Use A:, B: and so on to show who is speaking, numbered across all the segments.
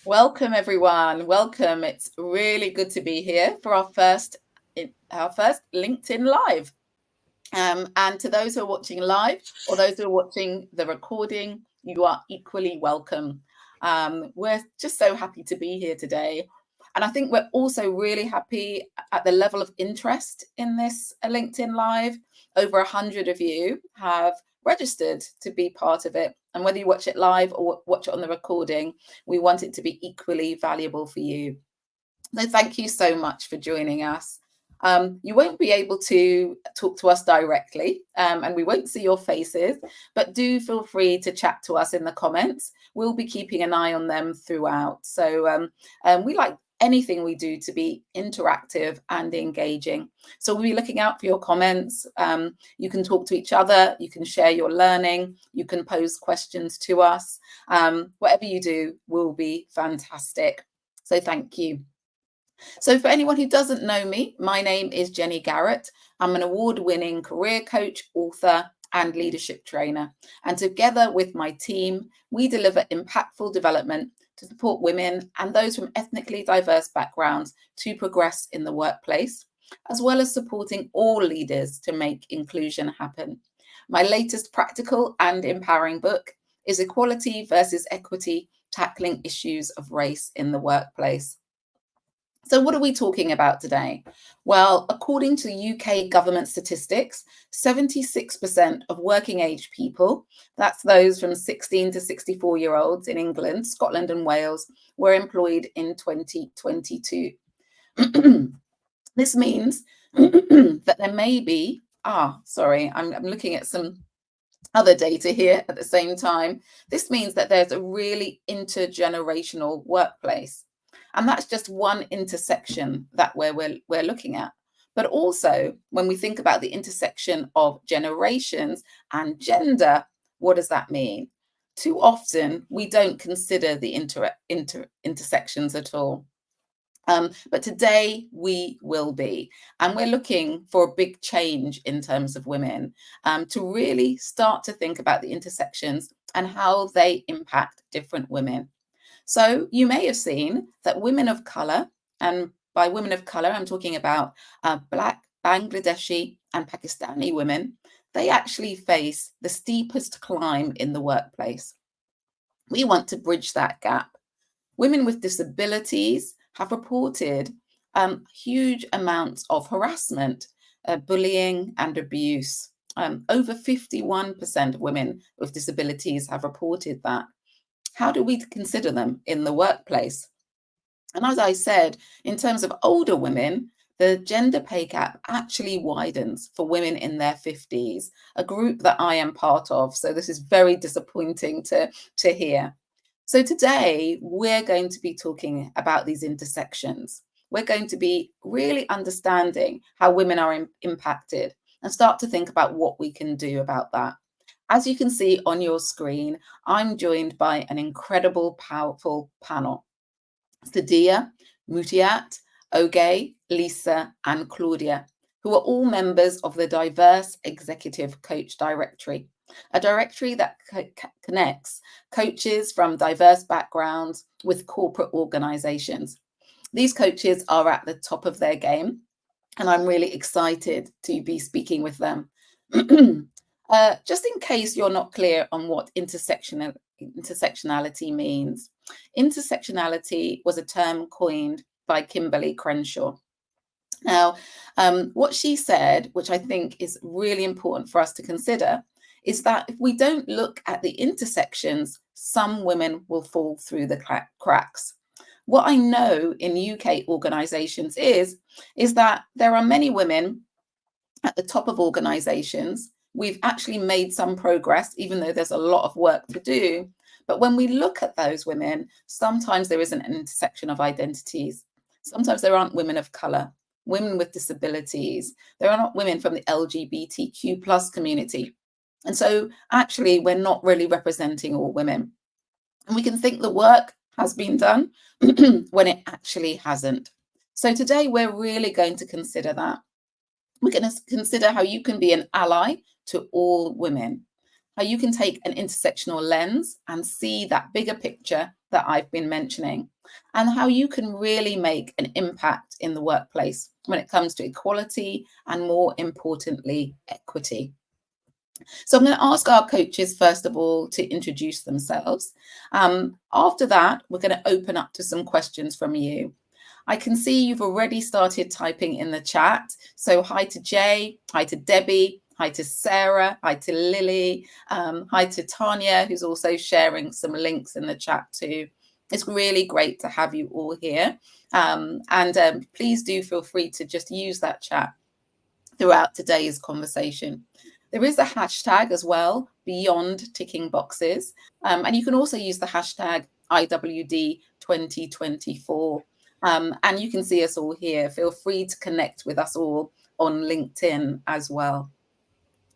A: Welcome, everyone. Welcome. It's really good to be here for our first LinkedIn Live. And to those who are watching live or those who are watching the recording, you are equally welcome. We're just so happy to be here today. And I think we're also really happy at the level of interest in this LinkedIn Live. Over 100 of you have registered to be part of it. And whether you watch it live or watch it on the recording, we want it to be equally valuable for you. So thank you so much for joining us. You won't be able to talk to us directly and we won't see your faces, but do feel free to chat to us in the comments. We'll be keeping an eye on them throughout. So we like anything we do to be interactive and engaging. So we'll be looking out for your comments. You can talk to each other, you can share your learning, you can pose questions to us. Whatever you do will be fantastic. So thank you. So for anyone who doesn't know me, my name is Jenny Garrett. I'm an award-winning career coach, author, and leadership trainer. And together with my team, we deliver impactful development to support women and those from ethnically diverse backgrounds to progress in the workplace, as well as supporting all leaders to make inclusion happen. My latest practical and empowering book is Equality versus Equity: Tackling Issues of Race in the Workplace. So what are we talking about today? Well, according to UK government statistics, 76% of working age people, that's those from 16 to 64-year-olds in England, Scotland and Wales, were employed in 2022. This means that there may be, I'm looking at some other data here at the same time. This means that there's a really intergenerational workplace. And that's just one intersection that we're looking at. But also, when we think about the intersection of generations and gender, what does that mean? Too often, we don't consider the intersections at all. But today we will be, and we're looking for a big change in terms of women to really start to think about the intersections and how they impact different women. So you may have seen that women of colour, and by women of colour, I'm talking about Black, Bangladeshi and Pakistani women, they actually face the steepest climb in the workplace. We want to bridge that gap. Women with disabilities have reported huge amounts of harassment, bullying and abuse. Over 51% of women with disabilities have reported that. How do we consider them in the workplace? And as I said, in terms of older women, the gender pay gap actually widens for women in their 50s, a group that I am part of. So this is very disappointing to hear. So today we're going to be talking about these intersections. We're going to be really understanding how women are impacted and start to think about what we can do about that. As you can see on your screen, I'm joined by an incredible, powerful panel. Sadia, Mutiat, Oge, Lisa, and Claudia, who are all members of the Diverse Executive Coach Directory, a directory that connects coaches from diverse backgrounds with corporate organizations. These coaches are at the top of their game, and I'm really excited to be speaking with them. Just in case you're not clear on what intersectionality means, intersectionality was a term coined by Kimberly Crenshaw. Now, what she said, which I think is really important for us to consider, is that if we don't look at the intersections, some women will fall through the cracks. What I know in UK organisations is that there are many women at the top of organisations. We've actually made some progress, even though there's a lot of work to do. But when we look at those women, sometimes there isn't an intersection of identities. Sometimes there aren't women of colour, women with disabilities. There are not women from the LGBTQ plus community. And so actually, we're not really representing all women. And we can think the work has been done when it actually hasn't. So today, we're really going to consider that. We're going to consider how you can be an ally to all women. how you can take an intersectional lens and see that bigger picture that I've been mentioning, and how you can really make an impact in the workplace when it comes to equality and, more importantly, equity. So I'm going to ask our coaches, first of all, to introduce themselves. After that, we're going to open up to some questions from you. I can see you've already started typing in the chat. So hi to Jay, hi to Debbie, hi to Sarah, hi to Lily, hi to Tanya, who's also sharing some links in the chat too. It's really great to have you all here. Please do feel free to just use that chat throughout today's conversation. There is a hashtag as well, beyond ticking boxes. And you can also use the hashtag IWD 2024. And you can see us all here. Feel free to connect with us all on LinkedIn as well.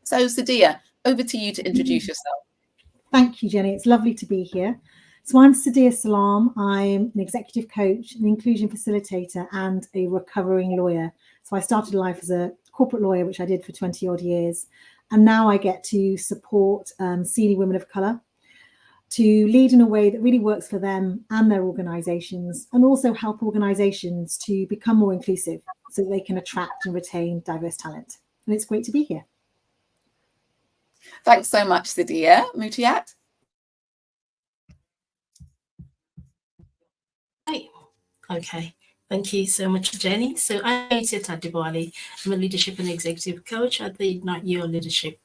A: So Sadia, over to you to introduce yourself.
B: Thank you, Jenny. It's lovely to be here. So I'm Sadia Salam. I'm an executive coach, an inclusion facilitator, and a recovering lawyer. So I started life as a corporate lawyer, which I did for 20 odd years. And now I get to support senior women of colour to lead in a way that really works for them and their organisations, and also help organisations to become more inclusive so that they can attract and retain diverse talent. And it's great to be here.
A: Thanks so much, Sadia. Mutiat?
C: Hi. Okay. Thank you so much, Jenny. So I'm Mutiat. I'm a leadership and executive coach at the Ignite Your Leadership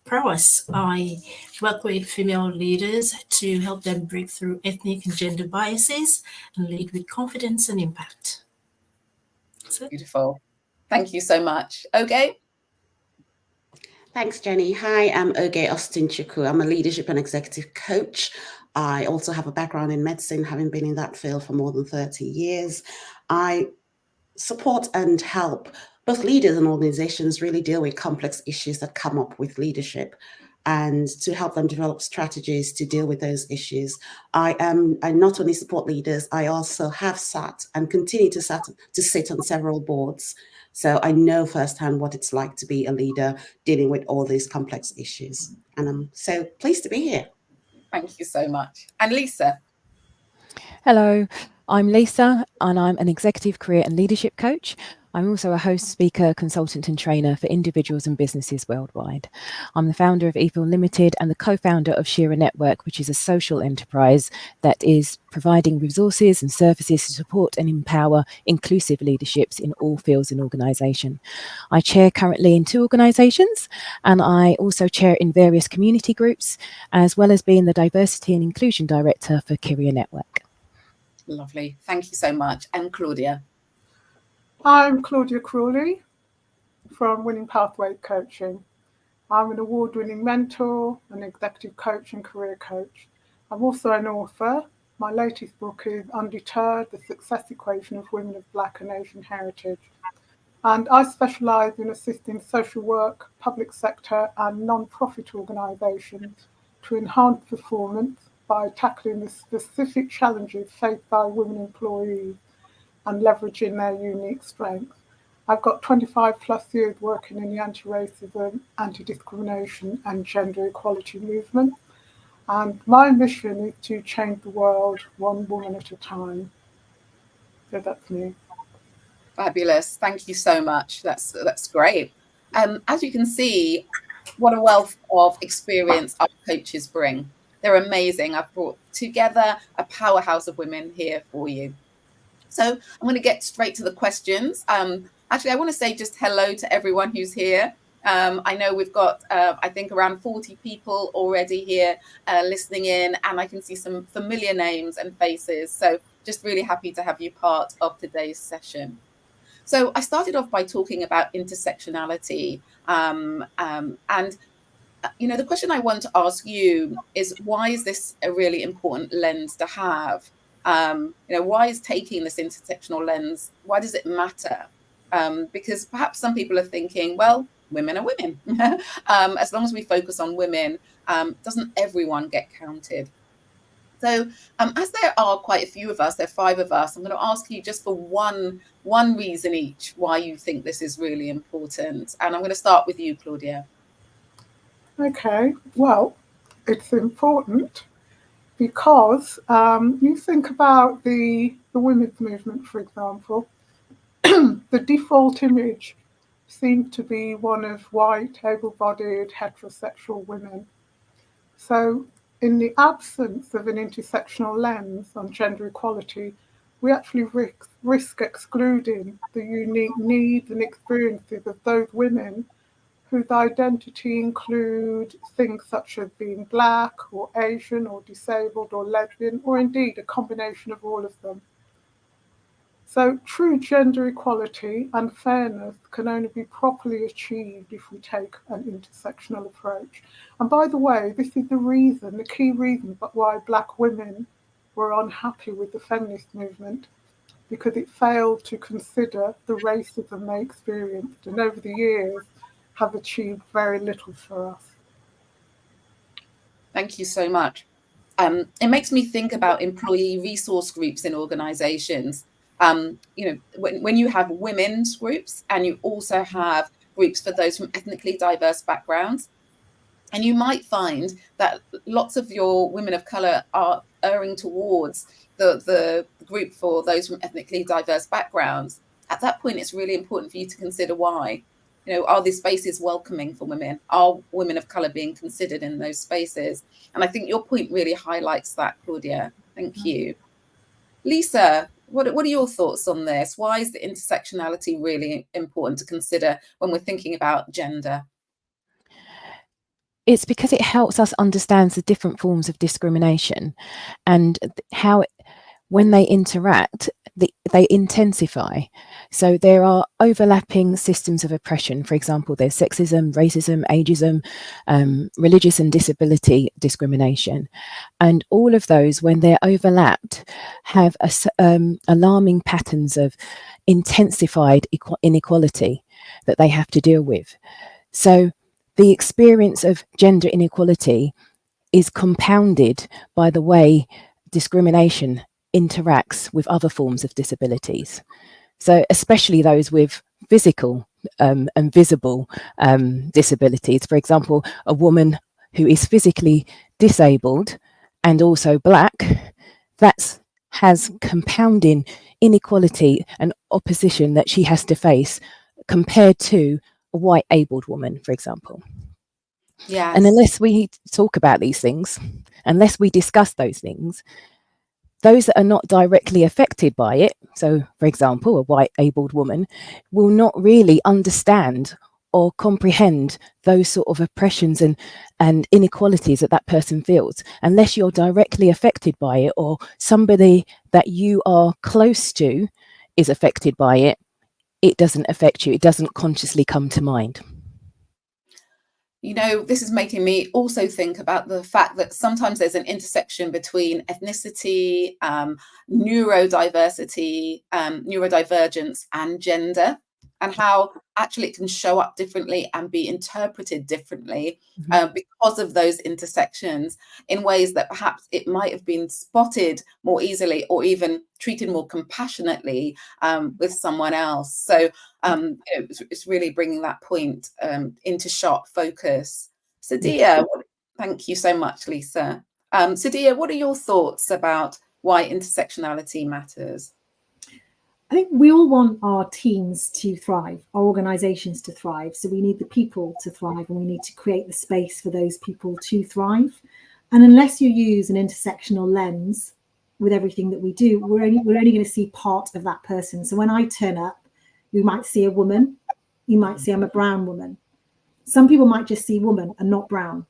C: Prowess. I work with female leaders to help them break through ethnic and gender biases and lead with confidence and impact.
A: Beautiful. Thank you so much. Okay.
D: Thanks, Jenny. Hi, I'm Oge Austin-Chukwu. I'm a leadership and executive coach. I also have a background in medicine, having been in that field for more than 30 years. I support and help both leaders and organizations really deal with complex issues that come up with leadership, and to help them develop strategies to deal with those issues. I not only support leaders, I also have sat and continue to sit on several boards. So I know firsthand what it's like to be a leader dealing with all these complex issues. And I'm so pleased to be here.
A: Thank you so much. And Lisa?
E: Hello, I'm Lisa and I'm an executive career and leadership coach. I'm also a host, speaker, consultant and trainer for individuals and businesses worldwide. I'm the founder of Evil Limited and the co-founder of Shearer Network, which is a social enterprise that is providing resources and services to support and empower inclusive leaderships in all fields and organisation. I chair currently in 2 organisations, and I also chair in various community groups, as well as being the Diversity and Inclusion Director for Shearer Network.
A: Lovely. Thank you so much. And Claudia?
F: I'm Claudia Crawley from Winning Pathway Coaching. I'm an award-winning mentor, an executive coach and career coach. I'm also an author. My latest book is Undeterred, The Success Equation of Women of Black and Asian Heritage. And I specialise in assisting social work, public sector and non-profit organisations to enhance performance by tackling the specific challenges faced by women employees and leveraging their unique strengths. I've got 25 plus years working in the anti-racism, anti-discrimination and gender equality movement. And my mission is to change the world one woman at a time. So that's me.
A: Fabulous. Thank you so much. That's great. As you can see, what a wealth of experience our coaches bring. They're amazing. I've brought together a powerhouse of women here for you. So I'm going to get straight to the questions. Actually, I want to say just hello to everyone who's here. I know we've got, I think, around 40 people already here listening in, and I can see some familiar names and faces. So just really happy to have you part of today's session. So I started off by talking about intersectionality. You know, the question I want to ask you is, why is this a really important lens to have? You know, why is taking this intersectional lens, why does it matter? Because perhaps some people are thinking, well, women are women. As long as we focus on women, doesn't everyone get counted? So as there are quite a few of us, there are 5 of us, I'm going to ask you just for one reason each why you think this is really important. And I'm going to start with you, Claudia.
F: Okay, well, it's important because you think about the women's movement, for example, the default image seemed to be one of white, able-bodied, heterosexual women. So in the absence of an intersectional lens on gender equality, we actually risk excluding the unique needs and experiences of those women whose identity include things such as being Black or Asian or disabled or lesbian, or indeed a combination of all of them. So true gender equality and fairness can only be properly achieved if we take an intersectional approach. And by the way, this is the key reason why Black women were unhappy with the feminist movement, because it failed to consider the racism they experienced, and over the years have achieved very little for us.
A: Thank you so much. It makes me think about employee resource groups in organizations. When you have women's groups and you also have groups for those from ethnically diverse backgrounds, and you might find that lots of your women of color are erring towards the group for those from ethnically diverse backgrounds. At that point, it's really important for you to consider why. Are these spaces welcoming for women? Are women of color being considered in those spaces? And I think your point really highlights that, Claudia. Thank you. Lisa, what are your thoughts on this? Why is the intersectionality really important to consider when we're thinking about gender?
E: It's because it helps us understand the different forms of discrimination and how, when they interact, they intensify. So there are overlapping systems of oppression. For example, there's sexism, racism, ageism, religious and disability discrimination. And all of those, when they're overlapped, have alarming patterns of intensified inequality that they have to deal with. So the experience of gender inequality is compounded by the way discrimination interacts with other forms of disabilities. So especially those with physical and visible disabilities. For example, a woman who is physically disabled and also Black, that has compounding inequality and opposition that she has to face compared to a white abled woman, for example.
A: Yes.
E: And unless we talk about these things, unless we discuss those things, those that are not directly affected by it, so for example, a white abled woman, will not really understand or comprehend those sort of oppressions and inequalities that person feels. Unless you're directly affected by it, or somebody that you are close to is affected by it, it doesn't affect you. It doesn't consciously come to mind.
A: This is making me also think about the fact that sometimes there's an intersection between ethnicity, neurodiversity, neurodivergence, and gender, and how actually it can show up differently and be interpreted differently because of those intersections in ways that perhaps it might have been spotted more easily or even treated more compassionately with someone else. So it's really bringing that point into sharp focus. Sadia, thank you so much, Lisa. Sadia, what are your thoughts about why intersectionality matters?
B: I think we all want our teams to thrive, our organizations to thrive. So we need the people to thrive, and we need to create the space for those people to thrive. And unless you use an intersectional lens with everything that we do, we're only going to see part of that person. So when I turn up, you might see a woman, you might see I'm a brown woman. Some people might just see woman and not brown,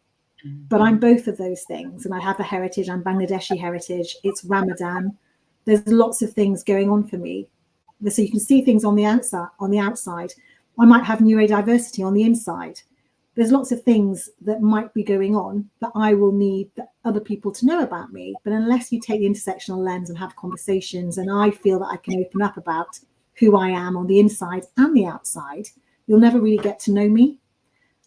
B: but I'm both of those things. And I have a heritage, I'm Bangladeshi heritage, it's Ramadan. There's lots of things going on for me. So you can see things on the outside. I might have neurodiversity on the inside. There's lots of things that might be going on that I will need other people to know about me. But unless you take the intersectional lens and have conversations, and I feel that I can open up about who I am on the inside and the outside, you'll never really get to know me.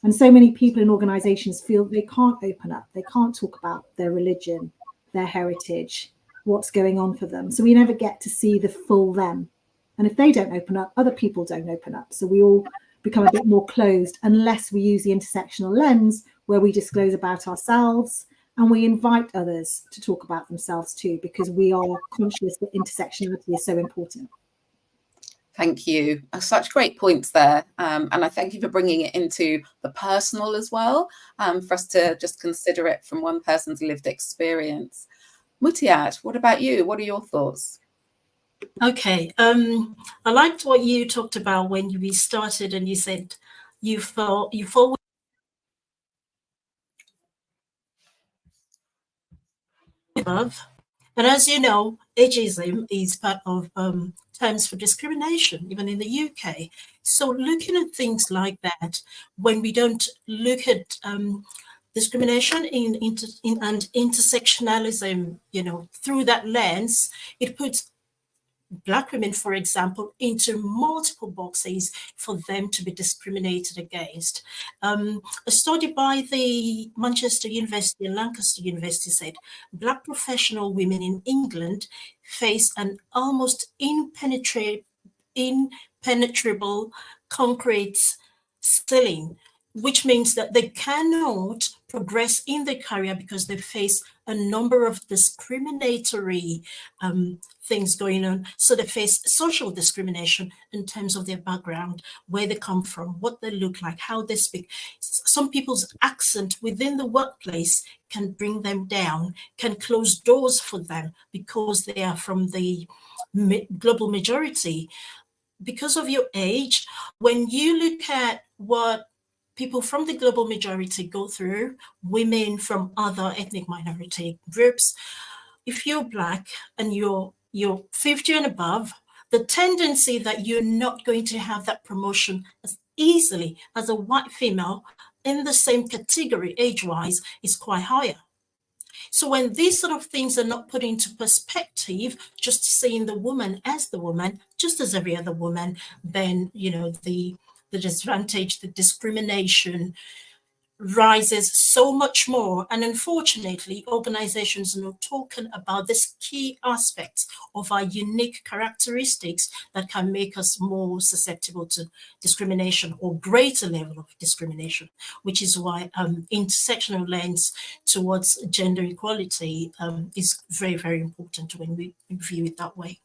B: And so many people in organizations feel they can't open up. They can't talk about their religion, their heritage, what's going on for them. So we never get to see the full them. And if they don't open up, other people don't open up. So we all become a bit more closed unless we use the intersectional lens, where we disclose about ourselves and we invite others to talk about themselves too, because we are conscious that intersectionality is so important.
A: Thank you. Such great points there. And I thank you for bringing it into the personal as well, for us to just consider it from one person's lived experience. Mutiat, what about you? What are your thoughts?
C: Okay. I liked what you talked about when we started and you said you fall above. And as you know, ageism is part of terms for discrimination, even in the UK. So looking at things like that, when we don't look at discrimination and intersectionalism, through that lens, it puts Black women, for example, into multiple boxes for them to be discriminated against. A study by the Manchester University and Lancaster University said Black professional women in England face an almost impenetrable concrete ceiling, which means that they cannot progress in their career because they face a number of discriminatory things going on. So they face social discrimination in terms of their background, where they come from, what they look like, how they speak. Some people's accent within the workplace can bring them down, can close doors for them because they are from the global majority. Because of your age, when you look at what people from the global majority go through, women from other ethnic minority groups, if you're Black and you're 50 and above, the tendency that you're not going to have that promotion as easily as a white female in the same category age-wise is quite higher. So when these sort of things are not put into perspective, just seeing the woman as the woman, just as every other woman, then, the disadvantage, the discrimination rises so much more. And unfortunately, organizations are not talking about this key aspects of our unique characteristics that can make us more susceptible to discrimination or greater level of discrimination, which is why intersectional lens towards gender equality is very, very important when we view it that way.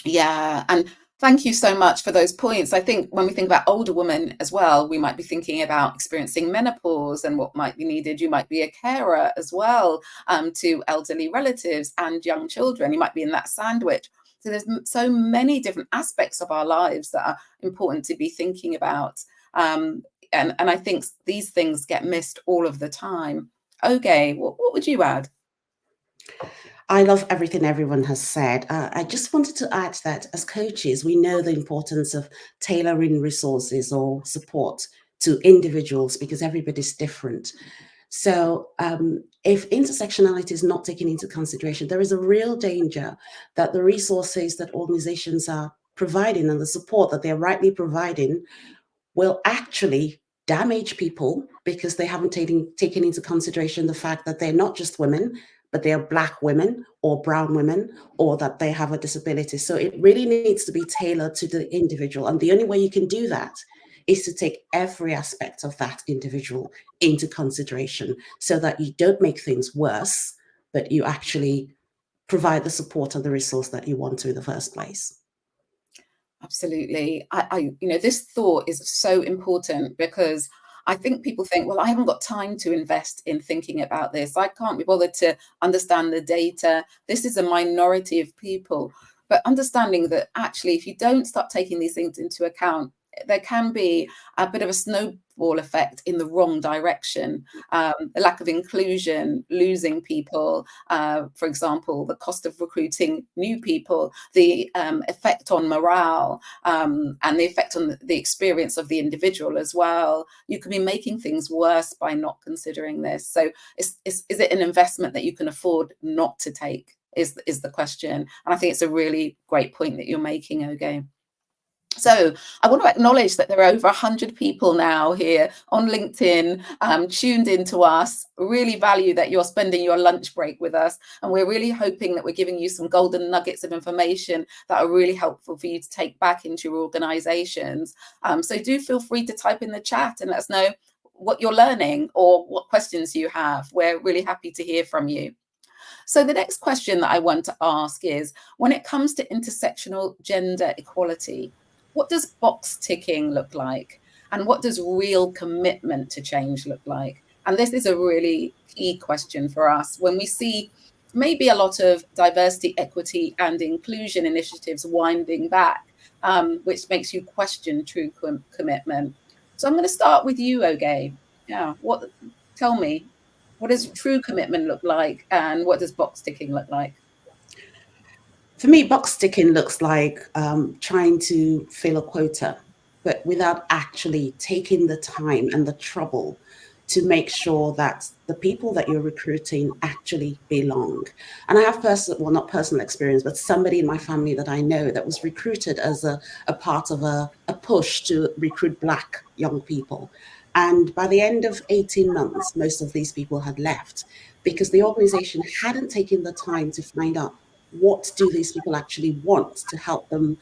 A: Yeah, and thank you so much for those points. I think when we think about older women as well, we might be thinking about experiencing menopause and what might be needed. You might be a carer as well, to elderly relatives and young children. You might be in that sandwich. So there's so many different aspects of our lives that are important to be thinking about. And I think these things get missed all of the time. Okay, what would you add?
D: I love everything everyone has said. I just wanted to add that as coaches, we know the importance of tailoring resources or support to individuals because everybody's different. So if intersectionality is not taken into consideration, there is a real danger that the resources that organizations are providing and the support that they're rightly providing will actually damage people because they haven't taken into consideration the fact that they're not just women, but they are Black women or brown women, or that they have a disability. So it really needs to be tailored to the individual. And the only way you can do that is to take every aspect of that individual into consideration so that you don't make things worse, but you actually provide the support and the resource that you want to in the first place.
A: Absolutely. This thought is so important because I think people think, well, I haven't got time to invest in thinking about this. I can't be bothered to understand the data. This is a minority of people. But understanding that actually, if you don't start taking these things into account, there can be a bit of a snowball effect in the wrong direction. The lack of inclusion, losing people, for example, the cost of recruiting new people, the effect on morale, and the effect on the experience of the individual as well. You can be making things worse by not considering this. So is it an investment that you can afford not to take is the question. And I think it's a really great point that you're making, Oge. So I want to acknowledge that there are over 100 people now here on LinkedIn, tuned into us. Really value that you're spending your lunch break with us. And we're really hoping that we're giving you some golden nuggets of information that are really helpful for you to take back into your organizations. So do feel free to type in the chat and let us know what you're learning or what questions you have. We're really happy to hear from you. So the next question that I want to ask is, when it comes to intersectional gender equality, what does box ticking look like? And what does real commitment to change look like? And this is a really key question for us. When we see maybe a lot of diversity, equity, and inclusion initiatives winding back, which makes you question true commitment. So I'm going to start with you, Oge. Yeah, tell me, what does true commitment look like, and what does box ticking look like?
D: For me, box ticking looks like trying to fill a quota, but without actually taking the time and the trouble to make sure that the people that you're recruiting actually belong. And I have not personal experience, but somebody in my family that I know that was recruited as a part of a push to recruit Black young people. And by the end of 18 months, most of these people had left because the organization hadn't taken the time to find out what do these people actually want to help them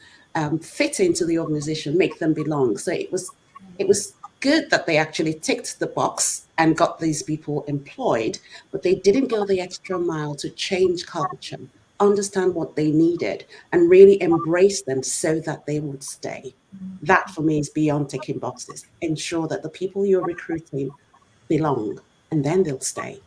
D: fit into the organization, make them belong. So it was good that they actually ticked the box and got these people employed, but they didn't go the extra mile to change culture, understand what they needed, and really embrace them so that they would stay. That for me is beyond ticking boxes. Ensure that the people you're recruiting belong, and then they'll stay.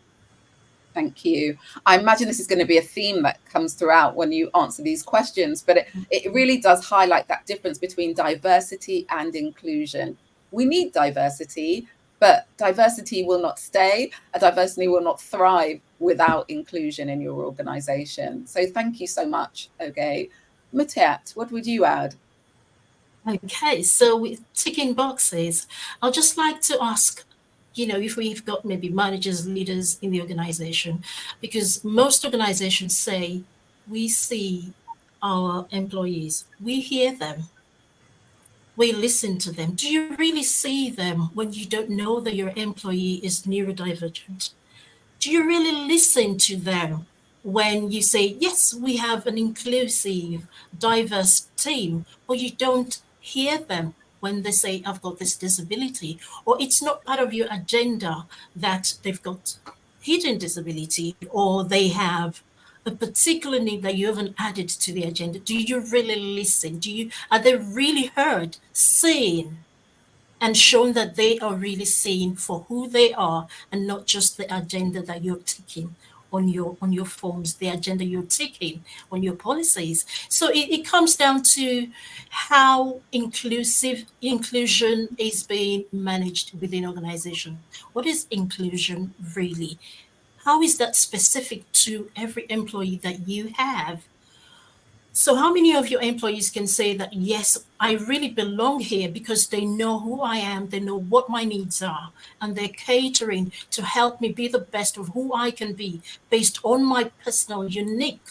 A: Thank you. I imagine this is going to be a theme that comes throughout when you answer these questions, but it really does highlight that difference between diversity and inclusion. We need diversity, but diversity will not stay. A diversity will not thrive without inclusion in your organization. So thank you so much, Oge. Mutiat, what would you add?
C: Okay, so with ticking boxes, I'd just like to ask, if we've got maybe managers, leaders in the organization, because most organizations say, we see our employees, we hear them, we listen to them. Do you really see them when you don't know that your employee is neurodivergent? Do you really listen to them when you say, yes, we have an inclusive, diverse team, but you don't hear them when they say, I've got this disability, or it's not part of your agenda that they've got hidden disability, or they have a particular need that you haven't added to the agenda? Do you really listen? Are they really heard, seen, and shown that they are really seen for who they are, and not just the agenda that you're ticking on your forms, the agenda you're taking on your policies? So it comes down to how inclusion is being managed within organization. What is inclusion really? How is that specific to every employee that you have? So how many of your employees can say that, yes, I really belong here because they know who I am, they know what my needs are, and they're catering to help me be the best of who I can be based on my personal unique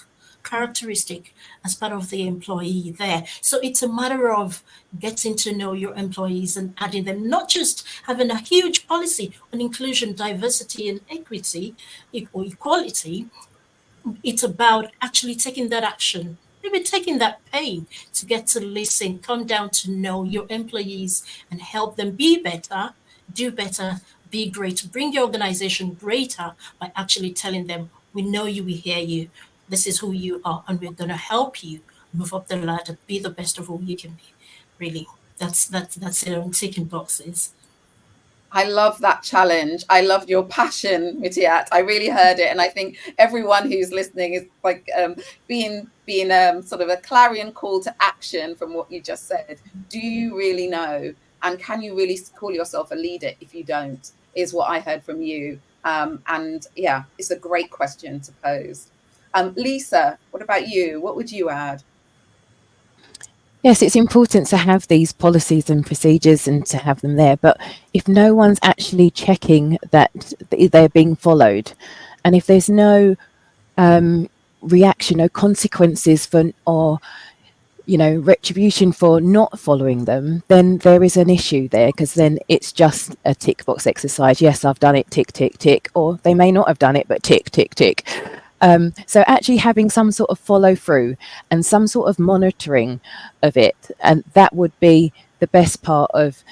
C: characteristic as part of the employee there. So it's a matter of getting to know your employees and adding them, not just having a huge policy on inclusion, diversity, and equity or equality. It's about actually taking that action, maybe taking that pain to get to listen, come down to know your employees and help them be better, do better, be great, bring your organization greater by actually telling them, we know you, we hear you, this is who you are, and we're going to help you move up the ladder, be the best of who you can be. Really, that's it on ticking boxes.
A: I love that challenge. I loved your passion, Mutiat. I really heard it. And I think everyone who's listening is like being sort of a clarion call to action from what you just said. Do you really know? And can you really call yourself a leader if you don't? Is what I heard from you. And yeah, it's a great question to pose. Lisa, what about you? What would you add?
E: Yes, it's important to have these policies and procedures and to have them there. But if no one's actually checking that they're being followed, and if there's no reaction, no consequences or retribution for not following them, then there is an issue there, because then it's just a tick box exercise. Yes, I've done it, tick, tick, tick, or they may not have done it, but tick, tick, tick. So actually having some sort of follow through and some sort of monitoring of it, and that would be the best part of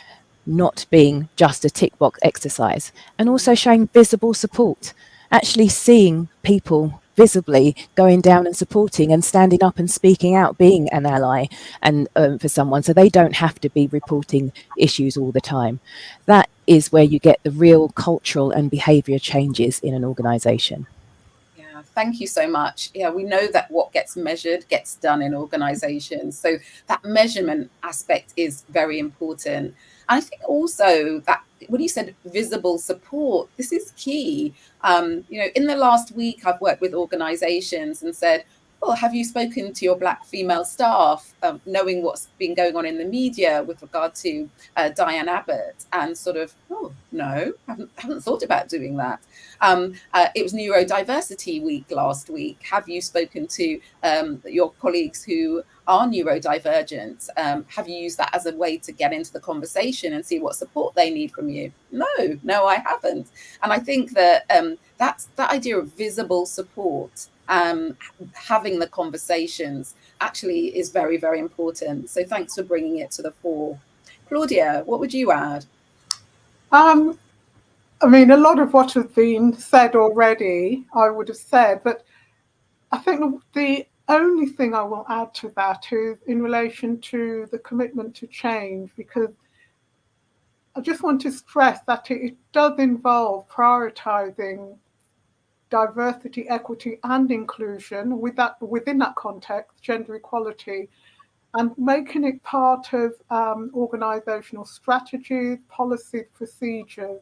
E: not being just a tick box exercise, and also showing visible support, actually seeing people visibly going down and supporting and standing up and speaking out, being an ally and for someone, so they don't have to be reporting issues all the time. That is where you get the real cultural and behavior changes in an organization.
A: Yeah, thank you so much. Yeah, we know that what gets measured gets done in organizations. So that measurement aspect is very important. I think also that when you said visible support, this is key. In the last week, I've worked with organizations and said, oh, have you spoken to your Black female staff, knowing what's been going on in the media with regard to Diane Abbott? And sort of, oh, no, haven't thought about doing that. It was Neurodiversity Week last week. Have you spoken to your colleagues who are neurodivergent? Have you used that as a way to get into the conversation and see what support they need from you? No, I haven't. And I think that that's that idea of visible support, having the conversations actually is very, very important. So thanks for bringing it to the fore. Claudia, what would you add?
F: I mean, a lot of what has been said already, I would have said, but I think the only thing I will add to that is in relation to the commitment to change, because I just want to stress that it does involve prioritizing diversity, equity, and inclusion within that context, gender equality, and making it part of organizational strategies, policies, procedures,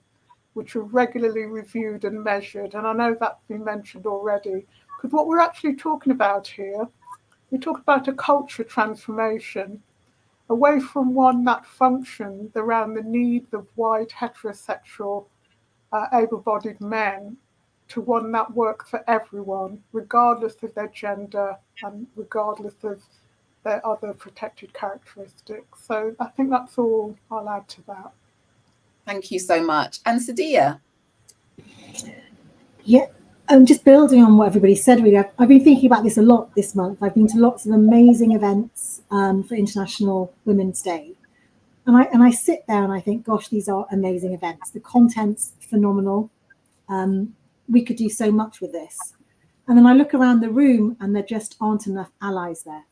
F: which are regularly reviewed and measured. And I know that's been mentioned already, because what we're actually talking about here, we talk about a culture transformation away from one that functions around the needs of white, heterosexual, able-bodied men, to one that works for everyone, regardless of their gender and regardless of their other protected characteristics. So I think that's all I'll add to that.
A: Thank you so much. And Sadia?
B: Yeah, just building on what everybody said, really, I've been thinking about this a lot this month. I've been to lots of amazing events for International Women's Day. And I sit there and I think, gosh, these are amazing events. The content's phenomenal. We could do so much with this. And then I look around the room and there just aren't enough allies there.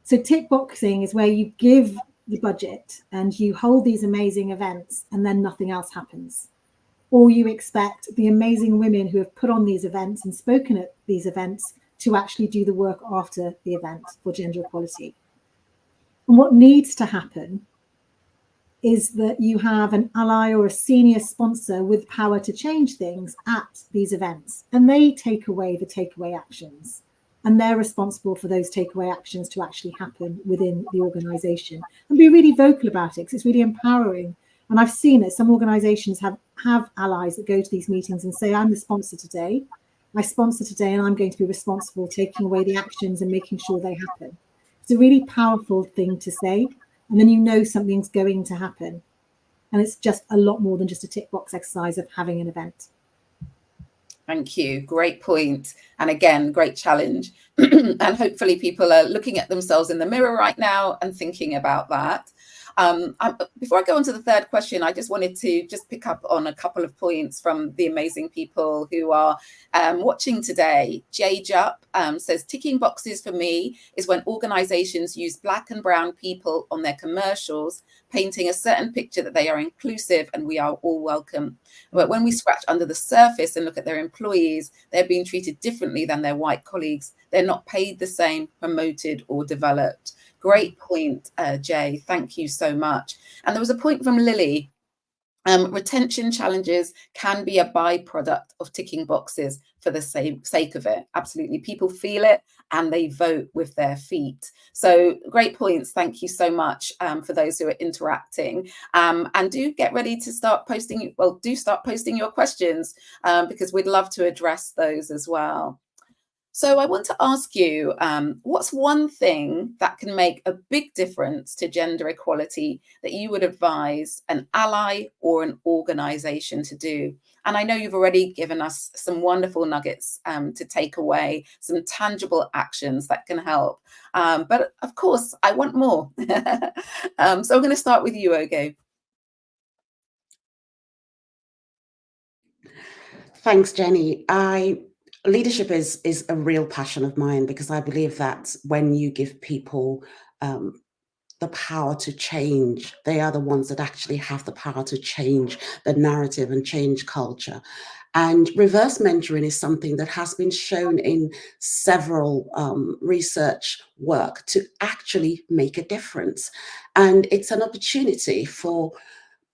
B: So tick boxing is where you give the budget and you hold these amazing events and then nothing else happens. Or you expect the amazing women who have put on these events and spoken at these events to actually do the work after the event for gender equality. And what needs to happen is that you have an ally or a senior sponsor with power to change things at these events, and they take away the takeaway actions. And they're responsible for those takeaway actions to actually happen within the organization, and be really vocal about it, because it's really empowering. And I've seen it. Some organizations have allies that go to these meetings and say, I'm the sponsor today. I sponsor today, and I'm going to be responsible taking away the actions and making sure they happen. It's a really powerful thing to say. And then you know something's going to happen. And it's just a lot more than just a tick box exercise of having an event.
A: Thank you. Great point. And again, great challenge. And hopefully people are looking at themselves in the mirror right now and thinking about that. Before I go on to the third question, I just wanted to just pick up on a couple of points from the amazing people who are watching today. Jay Jupp says, ticking boxes for me is when organizations use Black and brown people on their commercials, painting a certain picture that they are inclusive and we are all welcome. But when we scratch under the surface and look at their employees, they're being treated differently than their white colleagues. They're not paid the same, promoted or developed. Great point, Jay. Thank you so much. And there was a point from Lily. Retention challenges can be a byproduct of ticking boxes for the sake of it. Absolutely. People feel it and they vote with their feet. So great points. Thank you so much for those who are interacting. And do get ready to start posting. Well, do start posting your questions because we'd love to address those as well. So I want to ask you, what's one thing that can make a big difference to gender equality that you would advise an ally or an organisation to do? And I know you've already given us some wonderful nuggets to take away, some tangible actions that can help. But of course, I want more. So I'm going to start with you, Ogo.
D: Thanks, Jenny. Leadership is a real passion of mine, because I believe that when you give people the power to change, they are the ones that actually have the power to change the narrative and change culture. And reverse mentoring is something that has been shown in several research work to actually make a difference. And it's an opportunity for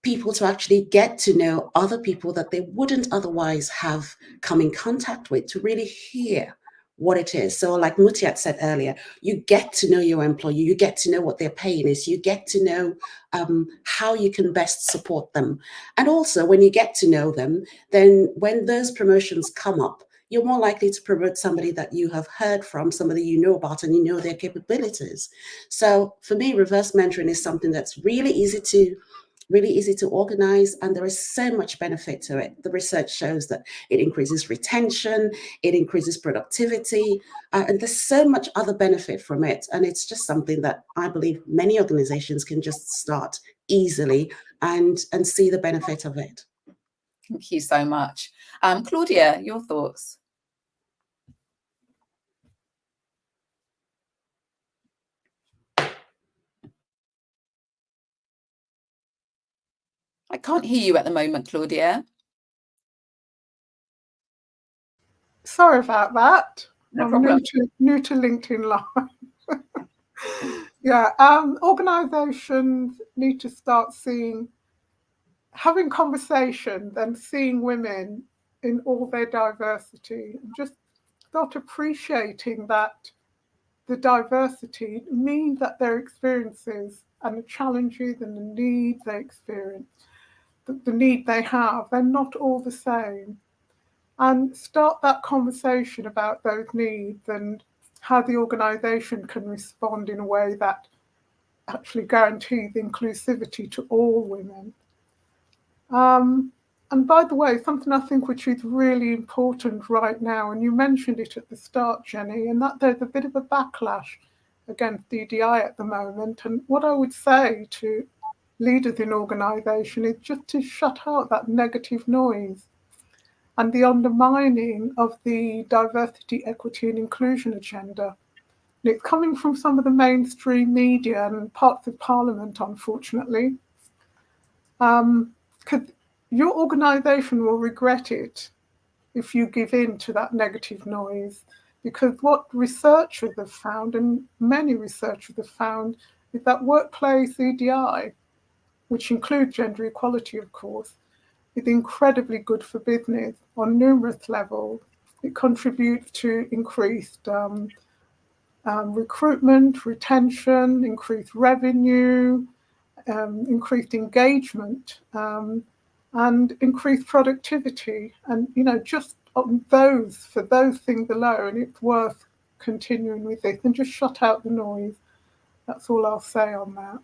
D: people to actually get to know other people that they wouldn't otherwise have come in contact with, to really hear what it is. So like Mutiat said earlier, you get to know your employee, you get to know what their pain is, you get to know how you can best support them. And also when you get to know them, then when those promotions come up, you're more likely to promote somebody that you have heard from, somebody you know about, and you know their capabilities. So for me, reverse mentoring is something that's really easy to organize, and there is so much benefit to it. The research shows that it increases retention, it increases productivity, and there's so much other benefit from it. And it's just something that I believe many organizations can just start easily and see the benefit of it.
A: Thank you so much. Claudia, your thoughts? I can't hear you at the moment, Claudia.
F: Sorry about that.
A: No
F: I'm
A: problem.
F: new to LinkedIn Live. Yeah, organisations need to start having conversations and seeing women in all their diversity, and just start appreciating that the diversity means that their experiences and the challenges and the needs they experience, the need they have, they're not all the same. And start that conversation about those needs and how the organisation can respond in a way that actually guarantees inclusivity to all women. And by the way, something I think which is really important right now, and you mentioned it at the start, Jenny, and that there's a bit of a backlash against DDI at the moment. And what I would say to leaders in organisation is just to shut out that negative noise and the undermining of the diversity, equity and inclusion agenda. And it's coming from some of the mainstream media and parts of Parliament, unfortunately. Because your organisation will regret it if you give in to that negative noise. Because what researchers have found, and many researchers have found, is that workplace EDI, which includes gender equality, of course, is incredibly good for business on numerous levels. It contributes to increased recruitment, retention, increased revenue, increased engagement, and increased productivity. And, just on for those things alone, it's worth continuing with this and just shut out the noise. That's all I'll say on that.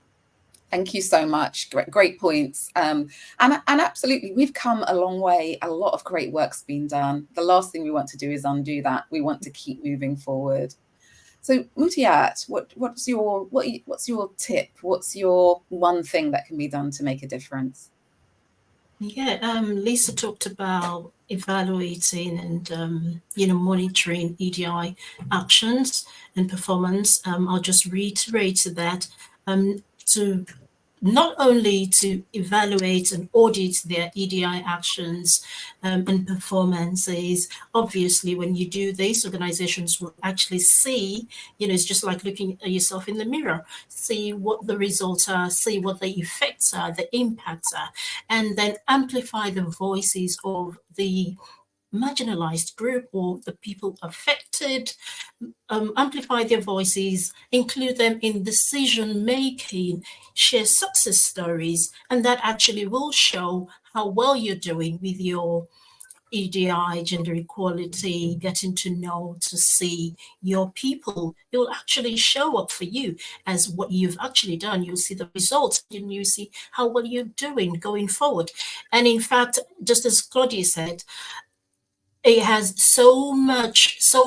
A: Thank you so much. Great points. And absolutely, we've come a long way. A lot of great work's been done. The last thing we want to do is undo that. We want to keep moving forward. So Mutiat, what's your tip? What's your one thing that can be done to make a difference?
C: Yeah, Lisa talked about evaluating and monitoring EDI actions and performance. I'll just reiterate that to not only to evaluate and audit their EDI actions and performances. Obviously, when you do this, organizations will actually see, it's just like looking at yourself in the mirror, see what the results are, see what the effects are, the impacts are, and then amplify the voices of the marginalized group or the people affected, amplify their voices, include them in decision making, share success stories, and that actually will show how well you're doing with your EDI, gender equality, getting to know, to see your people, it will actually show up for you as what you've actually done. You'll see the results and you see how well you're doing going forward. And in fact, just as Claudia said, it has so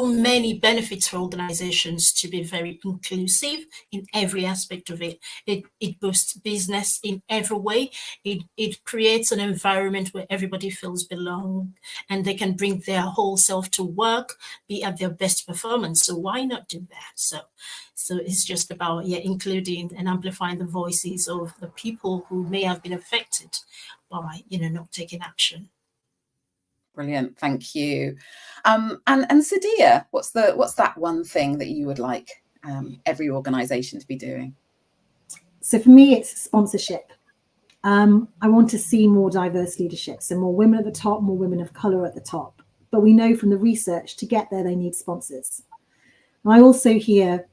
C: many benefits for organizations to be very inclusive in every aspect of it. It boosts business in every way. It creates an environment where everybody feels belong and they can bring their whole self to work, be at their best performance. So why not do that? So it's just about including and amplifying the voices of the people who may have been affected by not taking action.
A: Brilliant, thank you. And Sadia, what's that one thing that you would like every organisation to be doing?
B: So for me, it's sponsorship. I want to see more diverse leadership, so more women at the top, more women of colour at the top. But we know from the research, to get there, they need sponsors. And I also hear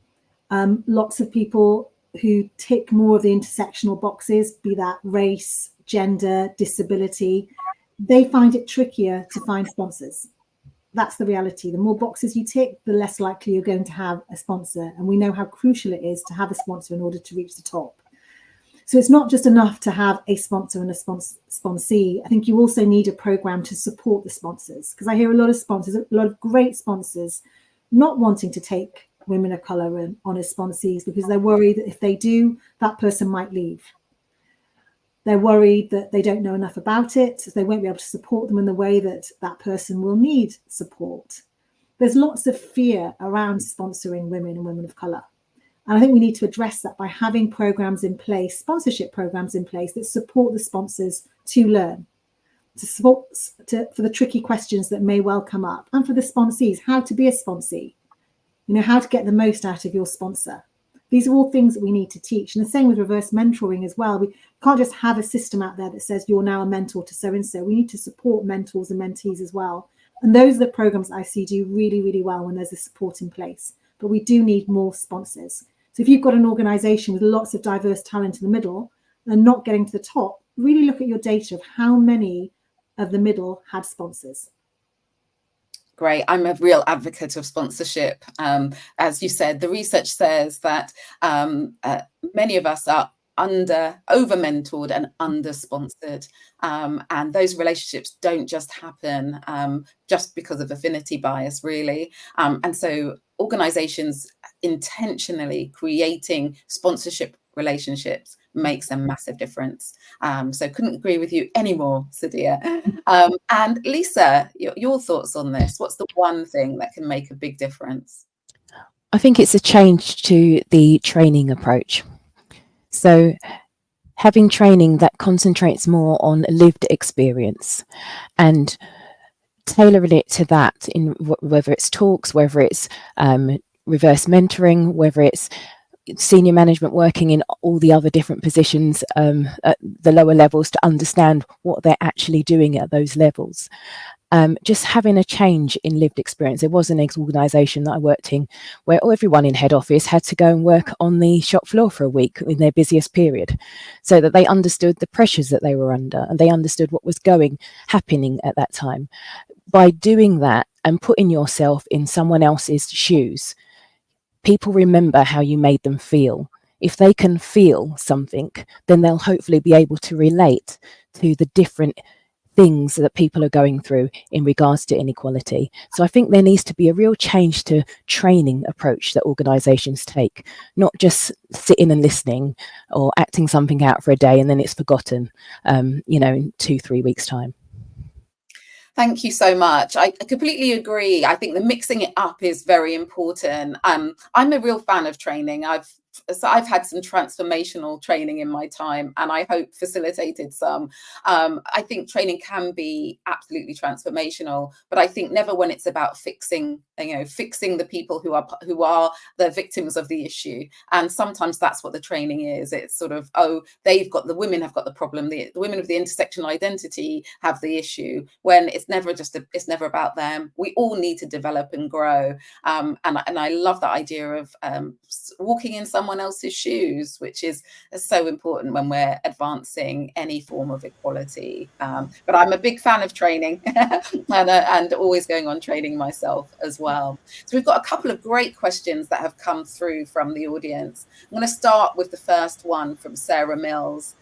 B: lots of people who tick more of the intersectional boxes, be that race, gender, disability. They find it trickier to find sponsors. That's the reality. The more boxes you tick, the less likely you're going to have a sponsor. And we know how crucial it is to have a sponsor in order to reach the top. So it's not just enough to have a sponsor and a sponsee. I think you also need a program to support the sponsors, because I hear a lot of sponsors, a lot of great sponsors, not wanting to take women of colour on as sponsees because they're worried that if they do, that person might leave. They're worried that they don't know enough about it, so they won't be able to support them in the way that that person will need support. There's lots of fear around sponsoring women and women of colour. And I think we need to address that by having programs in place, sponsorship programs in place that support the sponsors to learn, for the tricky questions that may well come up, and for the sponsees, how to be a sponsee, how to get the most out of your sponsor. These are all things that we need to teach. And the same with reverse mentoring as well. We can't just have a system out there that says you're now a mentor to so-and-so. We need to support mentors and mentees as well. And those are the programs I see do really, really well when there's a support in place. But we do need more sponsors. So if you've got an organisation with lots of diverse talent in the middle and not getting to the top, really look at your data of how many of the middle had sponsors.
A: Great. I'm a real advocate of sponsorship. As you said, the research says that many of us are over-mentored and under-sponsored. And those relationships don't just happen just because of affinity bias, really. And so organizations intentionally creating sponsorship relationships makes a massive difference. So couldn't agree with you anymore, Sadia. And Lisa, your thoughts on this? What's the one thing that can make a big difference?
E: I think it's a change to the training approach. So having training that concentrates more on lived experience and tailoring it to that, in whether it's talks, whether it's reverse mentoring, whether it's senior management working in all the other different positions at the lower levels to understand what they're actually doing at those levels. Just having a change in lived experience. There was an organisation that I worked in where everyone in head office had to go and work on the shop floor for a week in their busiest period, so that they understood the pressures that they were under and they understood what was happening at that time. By doing that and putting yourself in someone else's shoes, people remember how you made them feel. If they can feel something, then they'll hopefully be able to relate to the different things that people are going through in regards to inequality. So I think there needs to be a real change to training approach that organisations take, not just sitting and listening or acting something out for a day and then it's forgotten, in 2-3 weeks' time.
A: Thank you so much. I completely agree. I think the mixing it up is very important. I'm a real fan of training. I've had some transformational training in my time, and I hope facilitated some. I think training can be absolutely transformational, but I think never when it's about fixing the people who are the victims of the issue. And sometimes that's what the training is. It's sort of, the women have got the problem. The women of the intersectional identity have the issue, when it's never about them. We all need to develop and grow. And I love that idea of walking in someone someone else's shoes, which is so important when we're advancing any form of equality. But I'm a big fan of training and always going on training myself as well. So we've got a couple of great questions that have come through from the audience. I'm going to start with the first one from Sarah Mills.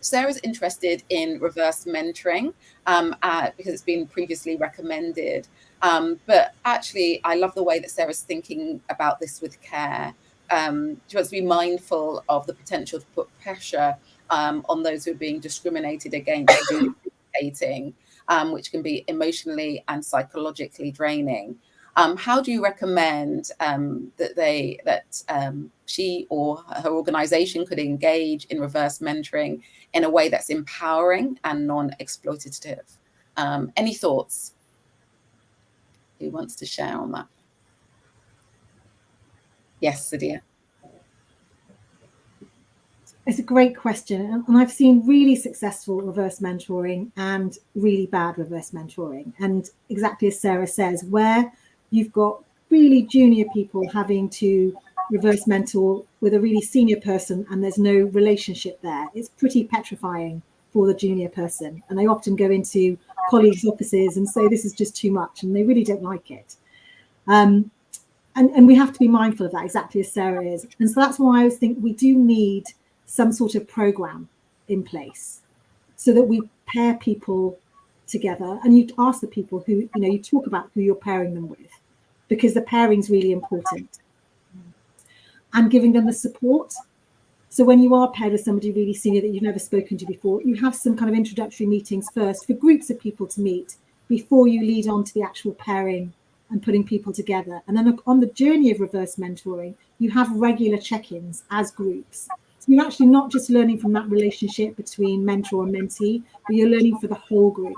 A: Sarah's interested in reverse mentoring because it's been previously recommended. But actually, I love the way that Sarah's thinking about this with care. She wants to be mindful of the potential to put pressure on those who are being discriminated against, which can be emotionally and psychologically draining. How do you recommend that she or her organisation could engage in reverse mentoring in a way that's empowering and non-exploitative? Any thoughts? Who wants to share on that? Yes, Sadia.
B: It's a great question. And I've seen really successful reverse mentoring and really bad reverse mentoring. And exactly as Sarah says, where you've got really junior people having to reverse mentor with a really senior person and there's no relationship there, it's pretty petrifying for the junior person. And they often go into colleagues' offices and say, this is just too much, and they really don't like it. And we have to be mindful of that, exactly as Sarah is. And so that's why I always think we do need some sort of program in place so that we pair people together, and you ask the people who, you talk about who you're pairing them with, because the pairing's really important, and giving them the support. So when you are paired with somebody really senior that you've never spoken to before, you have some kind of introductory meetings first for groups of people to meet before you lead on to the actual pairing and putting people together. And then on the journey of reverse mentoring, you have regular check-ins as groups. So you're actually not just learning from that relationship between mentor and mentee, but you're learning for the whole group.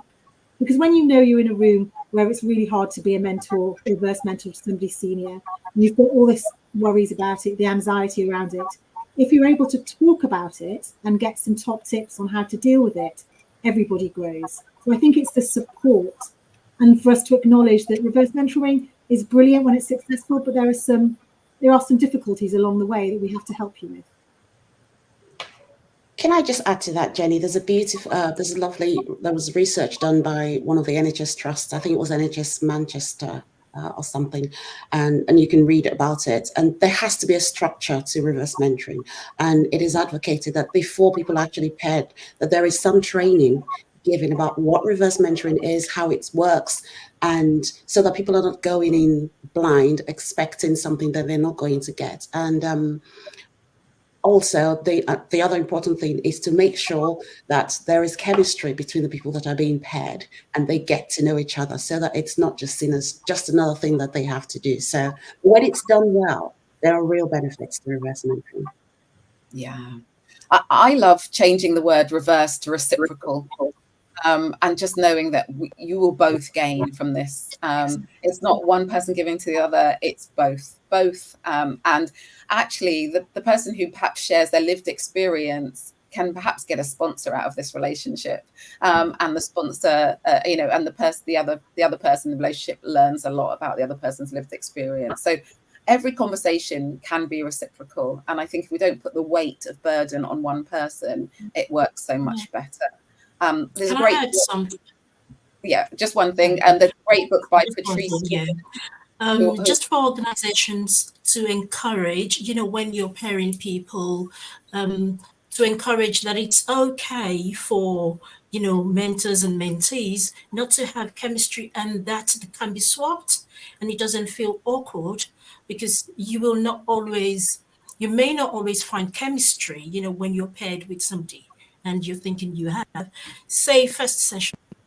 B: Because when you're in a room where it's really hard to be a mentor, reverse mentor to somebody senior, and you've got all this worries about it, the anxiety around it, if you're able to talk about it and get some top tips on how to deal with it, everybody grows. So I think it's the support, and for us to acknowledge that reverse mentoring is brilliant when it's successful, but there are some difficulties along the way that we have to help you with.
D: Can I just add to that, Jenny? There was research done by one of the NHS trusts. I think it was NHS Manchester or something, and you can read about it. And there has to be a structure to reverse mentoring. And it is advocated that before people actually paired, that there is some training given about what reverse mentoring is, how it works, and so that people are not going in blind expecting something that they're not going to get. And also, the other important thing is to make sure that there is chemistry between the people that are being paired and they get to know each other, so that it's not just seen as just another thing that they have to do. So when it's done well, there are real benefits to reverse mentoring.
A: Yeah. I love changing the word reverse to reciprocal. And just knowing that you will both gain from this. It's not one person giving to the other, it's both. And actually, the person who perhaps shares their lived experience can perhaps get a sponsor out of this relationship. And the sponsor, and the other person in the relationship learns a lot about the other person's lived experience. So every conversation can be reciprocal. And I think if we don't put the weight of burden on one person, it works so much better. There's a great book. Yeah, just one thing. There's a great book by Patrice.
C: Just for organizations to encourage, when you're pairing people, to encourage that it's okay for, mentors and mentees not to have chemistry, and that can be swapped and it doesn't feel awkward, because you may not always find chemistry, when you're paired with somebody and you're thinking you have. Say first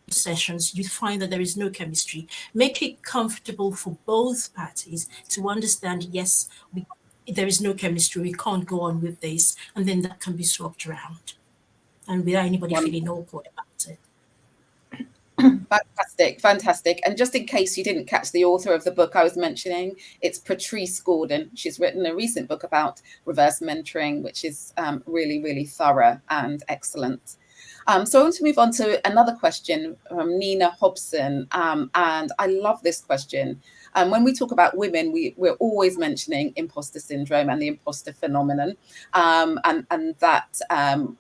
C: sessions, you find that there is no chemistry. Make it comfortable for both parties to understand, yes, there is no chemistry, we can't go on with this, and then that can be swapped around, and without anybody feeling awkward about it.
A: Fantastic. And just in case you didn't catch the author of the book I was mentioning, it's Patrice Gordon. She's written a recent book about reverse mentoring, which is really, really thorough and excellent. So I want to move on to another question from Nina Hobson. And I love this question. When we talk about women, we're always mentioning imposter syndrome and the imposter phenomenon. And that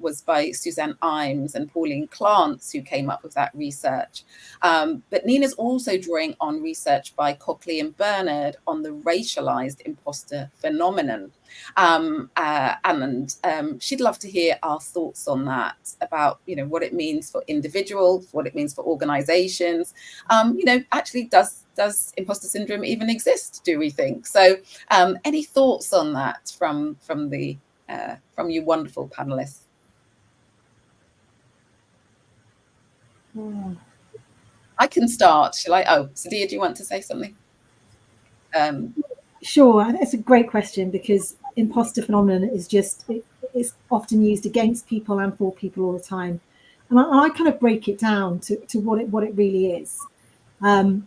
A: was by Suzanne Imes and Pauline Clance, who came up with that research. But Nina's also drawing on research by Cockley and Bernard on the racialized imposter phenomenon. She'd love to hear our thoughts on that, about, what it means for individuals, what it means for organizations. Actually, does imposter syndrome even exist, do we think? So any thoughts on that from you wonderful panelists? I can start. Shall I? Oh, Sadia, do you want to say something?
B: Sure, it's a great question, because imposter phenomenon is it's often used against people and for people all the time. And I kind of break it down to what it really is. And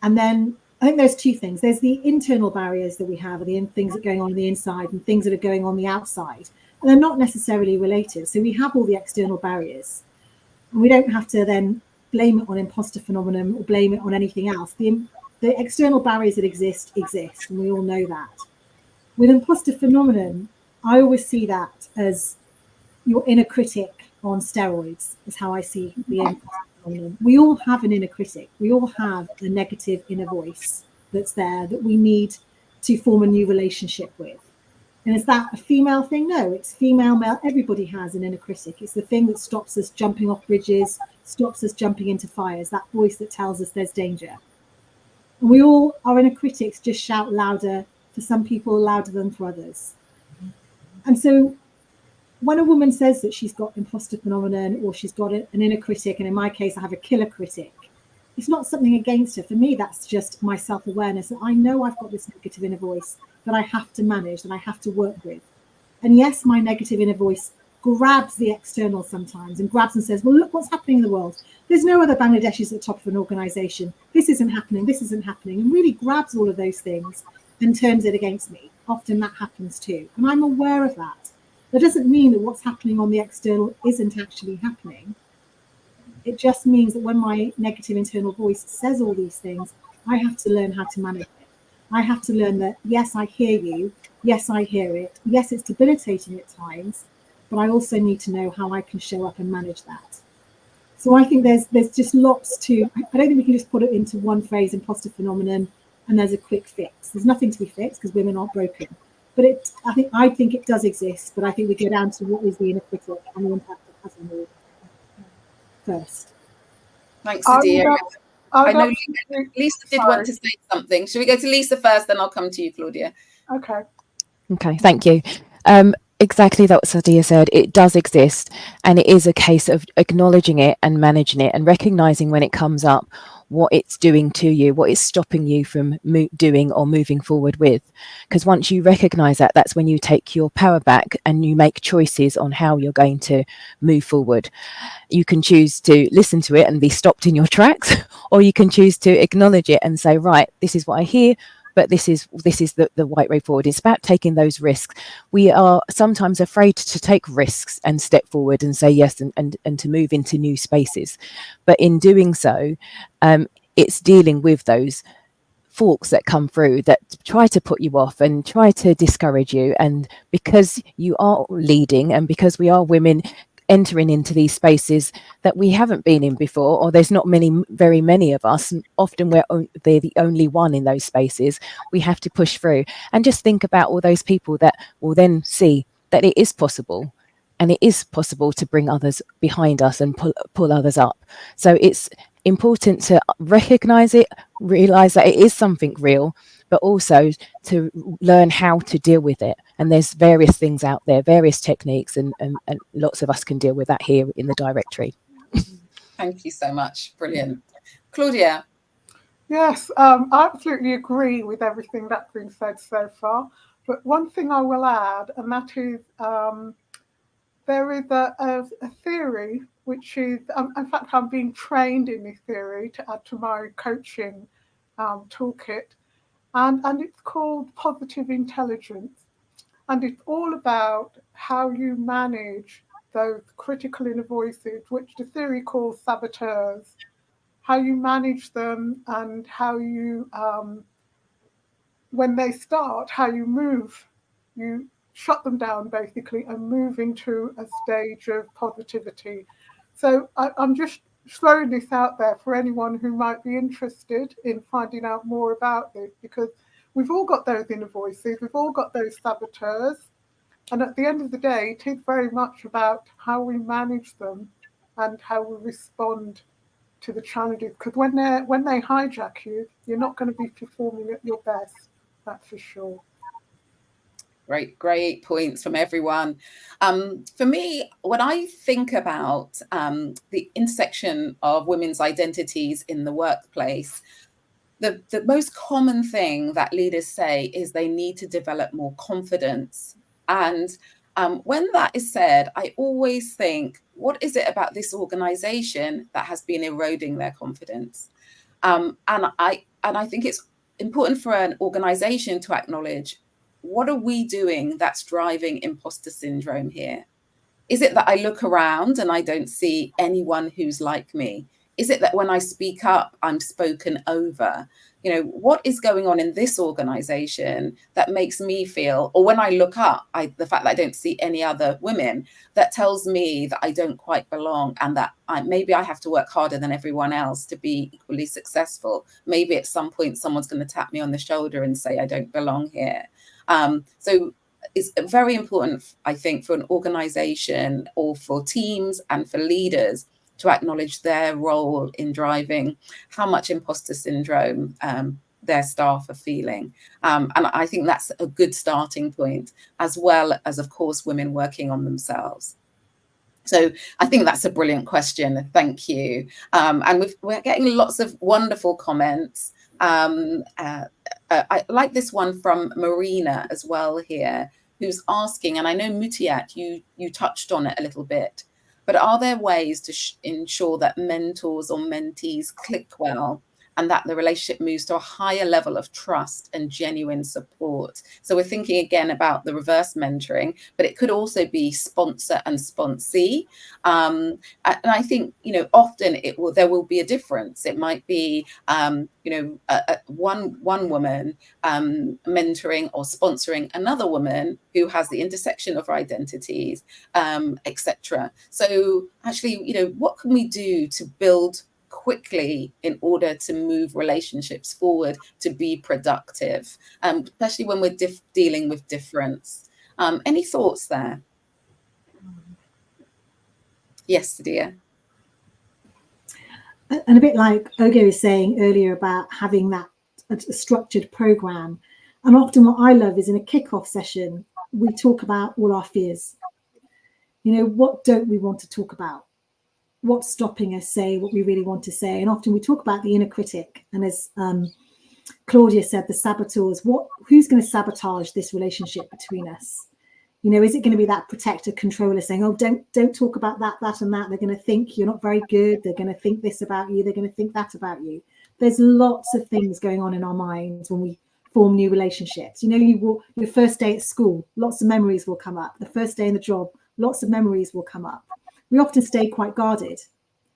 B: then I think there's two things. There's the internal barriers that we have, and the things that are going on the inside, and things that are going on the outside. And they're not necessarily related. So we have all the external barriers, and we don't have to then blame it on imposter phenomenon or blame it on anything else. The external barriers that exist, and we all know that. With imposter phenomenon, I always see that as your inner critic on steroids, is how I see the imposter phenomenon. We all have an inner critic. We all have a negative inner voice that's there that we need to form a new relationship with. And is that a female thing? No, it's female, male. Everybody has an inner critic. It's the thing that stops us jumping off bridges, stops us jumping into fires, that voice that tells us there's danger. And we all, our inner critics just shout louder, for some people louder than for others. And so when a woman says that she's got imposter phenomenon, or she's got an inner critic, and in my case, I have a killer critic, it's not something against her. For me, that's just my self-awareness, that I know I've got this negative inner voice that I have to manage, that I have to work with. And yes, my negative inner voice grabs the external sometimes, and grabs and says, well, look what's happening in the world. There's no other Bangladeshis at the top of an organization. This isn't happening, and really grabs all of those things and turns it against me. Often that happens too. And I'm aware of that. That doesn't mean that what's happening on the external isn't actually happening. It just means that when my negative internal voice says all these things, I have to learn how to manage it. I have to learn that, yes, I hear you. Yes, I hear it. Yes, it's debilitating at times, but I also need to know how I can show up and manage that. So I think there's just lots to, I don't think we can just put it into one phrase, imposter phenomenon, and there's a quick fix. There's nothing to be fixed, because women aren't broken. But I think it does exist, but I think we go down to what is the inner critic and the impact it has on the first.
A: Thanks, Sadia. I know Lisa did
F: Sorry.
A: want to say something. Shall we go to Lisa first, then I'll come to you, Claudia?
F: Okay.
E: Okay, thank you. Exactly that what Sadia said. It does exist, and it is a case of acknowledging it and managing it, and recognizing when it comes up what it's doing to you, what it's stopping you from doing or moving forward with. Because once you recognize that, that's when you take your power back and you make choices on how you're going to move forward. You can choose to listen to it and be stopped in your tracks, or you can choose to acknowledge it and say, right, this is what I hear, but this is the right way forward. It's about taking those risks. We are sometimes afraid to take risks and step forward and say yes, and to move into new spaces. But in doing so, it's dealing with those forks that come through that try to put you off and try to discourage you. And because you are leading, and because we are women entering into these spaces that we haven't been in before, or there's not very many of us, and often they're the only one in those spaces, we have to push through and just think about all those people that will then see that it is possible, and it is possible to bring others behind us and pull others up. So it's important to recognize it, realize that it is something real, but also to learn how to deal with it. And there's various things out there, various techniques, and lots of us can deal with that here in the directory.
A: Thank you so much. Brilliant. Claudia?
F: Yes, I absolutely agree with everything that's been said so far. But one thing I will add, and that is there is a theory, which is, in fact, I'm being trained in this theory to add to my coaching toolkit, and it's called positive intelligence. And it's all about how you manage those critical inner voices, which the theory calls saboteurs, how you manage them, and how you, when they start, how you move. You shut them down, basically, and move into a stage of positivity. So I'm just throwing this out there for anyone who might be interested in finding out more about this, because we've all got those inner voices, we've all got those saboteurs, and at the end of the day, it is very much about how we manage them and how we respond to the challenges. Because when they hijack you, you're not going to be performing at your best, that's for sure.
A: Great points from everyone. For me, when I think about the intersection of women's identities in the workplace, the most common thing that leaders say is they need to develop more confidence. And when that is said, I always think, what is it about this organization that has been eroding their confidence? And I think it's important for an organization to acknowledge, what are we doing that's driving imposter syndrome here? Is it that I look around and I don't see anyone who's like me? Is it that when I speak up, I'm spoken over? You know, what is going on in this organization that makes me feel, or when I look up, the fact that I don't see any other women, that tells me that I don't quite belong, and that maybe I have to work harder than everyone else to be equally successful. Maybe at some point someone's going to tap me on the shoulder and say I don't belong here. So it's very important, I think, for an organization or for teams and for leaders to acknowledge their role in driving how much imposter syndrome their staff are feeling. And I think that's a good starting point, as well as, of course, women working on themselves. So I think that's a brilliant question. Thank you. And we're getting lots of wonderful comments. I like this one from Marina as well here, who's asking, and I know Mutiat, you touched on it a little bit, but are there ways to ensure that mentors or mentees click well, and that the relationship moves to a higher level of trust and genuine support? So we're thinking again about the reverse mentoring, but it could also be sponsor and sponsee. And I think, you know, often there will be a difference. It might be, one woman mentoring or sponsoring another woman who has the intersection of identities, etc. So actually, you know, what can we do to build quickly in order to move relationships forward to be productive, especially when we're dealing with difference? Any thoughts there? Yes, Sadia.
B: And a bit like Oge was saying earlier about having that a structured program. And often what I love is in a kickoff session, we talk about all our fears. You know, what don't we want to talk about? What's stopping us say what we really want to say? And often we talk about the inner critic. And as Claudia said, the saboteurs, who's going to sabotage this relationship between us? You know, is it going to be that protector controller saying, oh, don't talk about that and that. They're going to think you're not very good. They're going to think this about you. They're going to think that about you. There's lots of things going on in our minds when we form new relationships. You know, your first day at school, lots of memories will come up. The first day in the job, lots of memories will come up. We often stay quite guarded,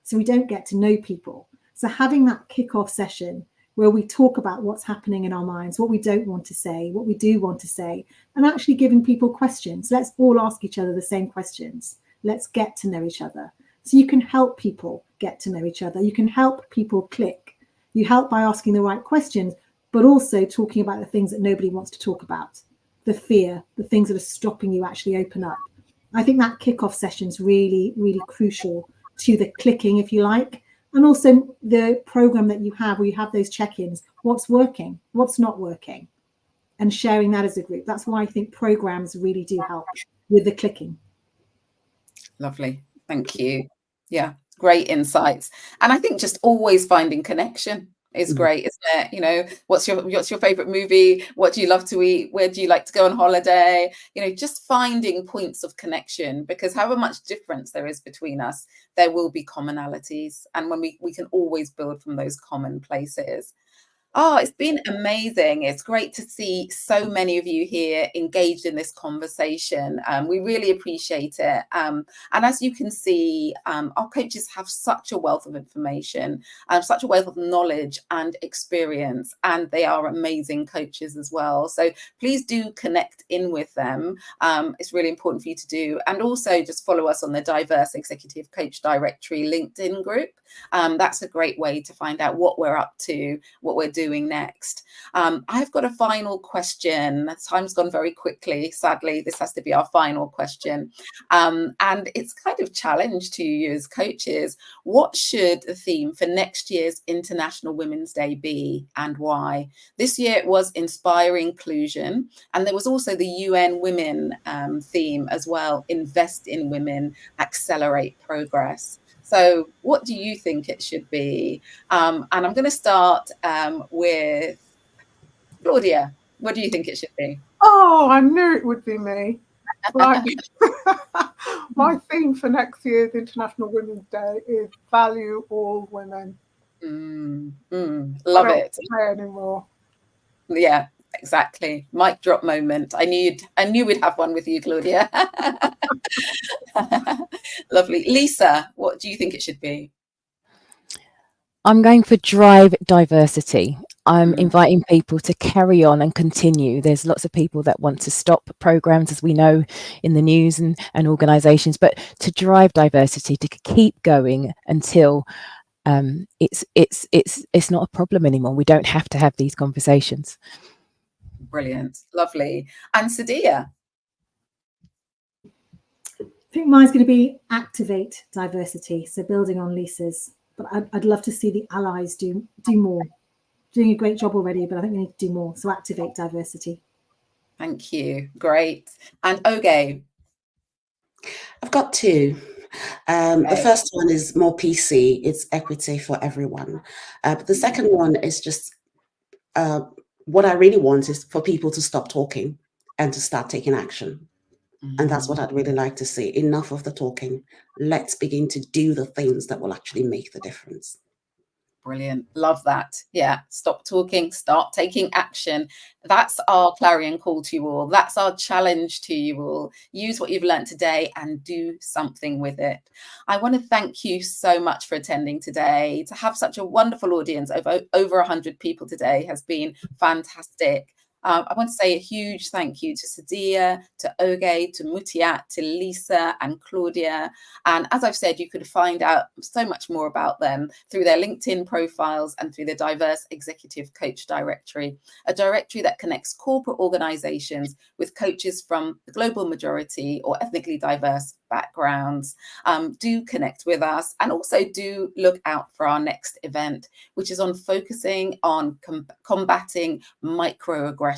B: so we don't get to know people. So having that kickoff session where we talk about what's happening in our minds, what we don't want to say, what we do want to say, and actually giving people questions. Let's all ask each other the same questions. Let's get to know each other. So you can help people get to know each other. You can help people click. You help by asking the right questions, but also talking about the things that nobody wants to talk about, the fear, the things that are stopping you actually open up. I think that kickoff session is really, really crucial to the clicking, if you like, and also the program that you have where you have those check-ins. What's working? What's not working? And sharing that as a group. That's why I think programs really do help with the clicking.
A: Lovely. Thank you. Yeah, great insights. And I think just always finding connection is great, isn't it? You know, what's your favorite movie? What do you love to eat? Where do you like to go on holiday? You know, just finding points of connection, because however much difference there is between us, there will be commonalities. And when we can always build from those common places. Oh, it's been amazing. It's great to see so many of you here engaged in this conversation. We really appreciate it. And as you can see, our coaches have such a wealth of information, such a wealth of knowledge and experience, and they are amazing coaches as well. So please do connect in with them. It's really important for you to do. And also just follow us on the Diverse Executive Coach Directory LinkedIn group. That's a great way to find out what we're up to, what we're doing next. I've got a final question. Time's gone very quickly. Sadly, this has to be our final question. And it's kind of challenge to you as coaches. What should the theme for next year's International Women's Day be and why? This year it was Inspire Inclusion, and there was also the UN Women theme as well, Invest in Women, Accelerate Progress. So what do you think it should be? And I'm going to start with Claudia. What do you think it should be?
F: Oh, I knew it would be me. Right. My theme for next year's International Women's Day is value all women.
A: Love it.
F: Say anymore.
A: Yeah, exactly. Mic drop moment. I knew we'd have one with you, Claudia. Lovely. Lisa, what do you think it should be?
E: I'm going for drive diversity. I'm inviting people to carry on and continue. There's lots of people that want to stop programs, as we know in the news and organizations, but to drive diversity, to keep going until it's not a problem anymore. We don't have to have these conversations.
A: Brilliant. Lovely. And Sadia?
B: I think mine's going to be activate diversity. So building on Lisa's, but I'd love to see the allies do more. Doing a great job already, but I think we need to do more. So activate diversity.
A: Thank you. Great. And Oge?
D: I've got two. The first one is more PC. It's equity for everyone. But the second one is just what I really want is for people to stop talking and to start taking action. And that's what I'd really like to see. Enough of the talking. Let's begin to do the things that will actually make the difference.
A: Brilliant. Love that. Yeah. Stop talking, start taking action. That's our clarion call to you all. That's our challenge to you all. Use what you've learned today and do something with it. I want to thank you so much for attending today. To have such a wonderful audience, over 100 people today, has been fantastic. I want to say a huge thank you to Sadia, to Oge, to Mutiat, to Lisa and Claudia. And as I've said, you could find out so much more about them through their LinkedIn profiles and through the Diverse Executive Coach Directory, a directory that connects corporate organizations with coaches from the global majority or ethnically diverse backgrounds. Do connect with us, and also do look out for our next event, which is on focusing on combating microaggressions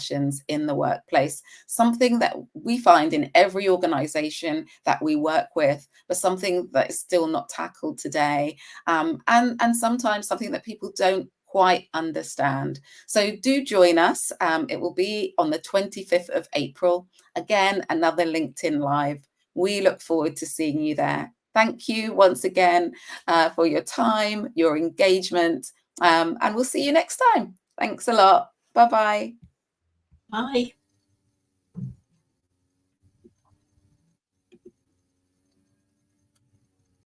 A: in the workplace, something that we find in every organization that we work with, but something that is still not tackled today, and sometimes something that people don't quite understand. So do join us. It will be on the 25th of April. Again, another LinkedIn Live. We look forward to seeing you there. Thank you once again for your time, your engagement, and we'll see you next time. Thanks a lot. Bye-bye.
C: Bye.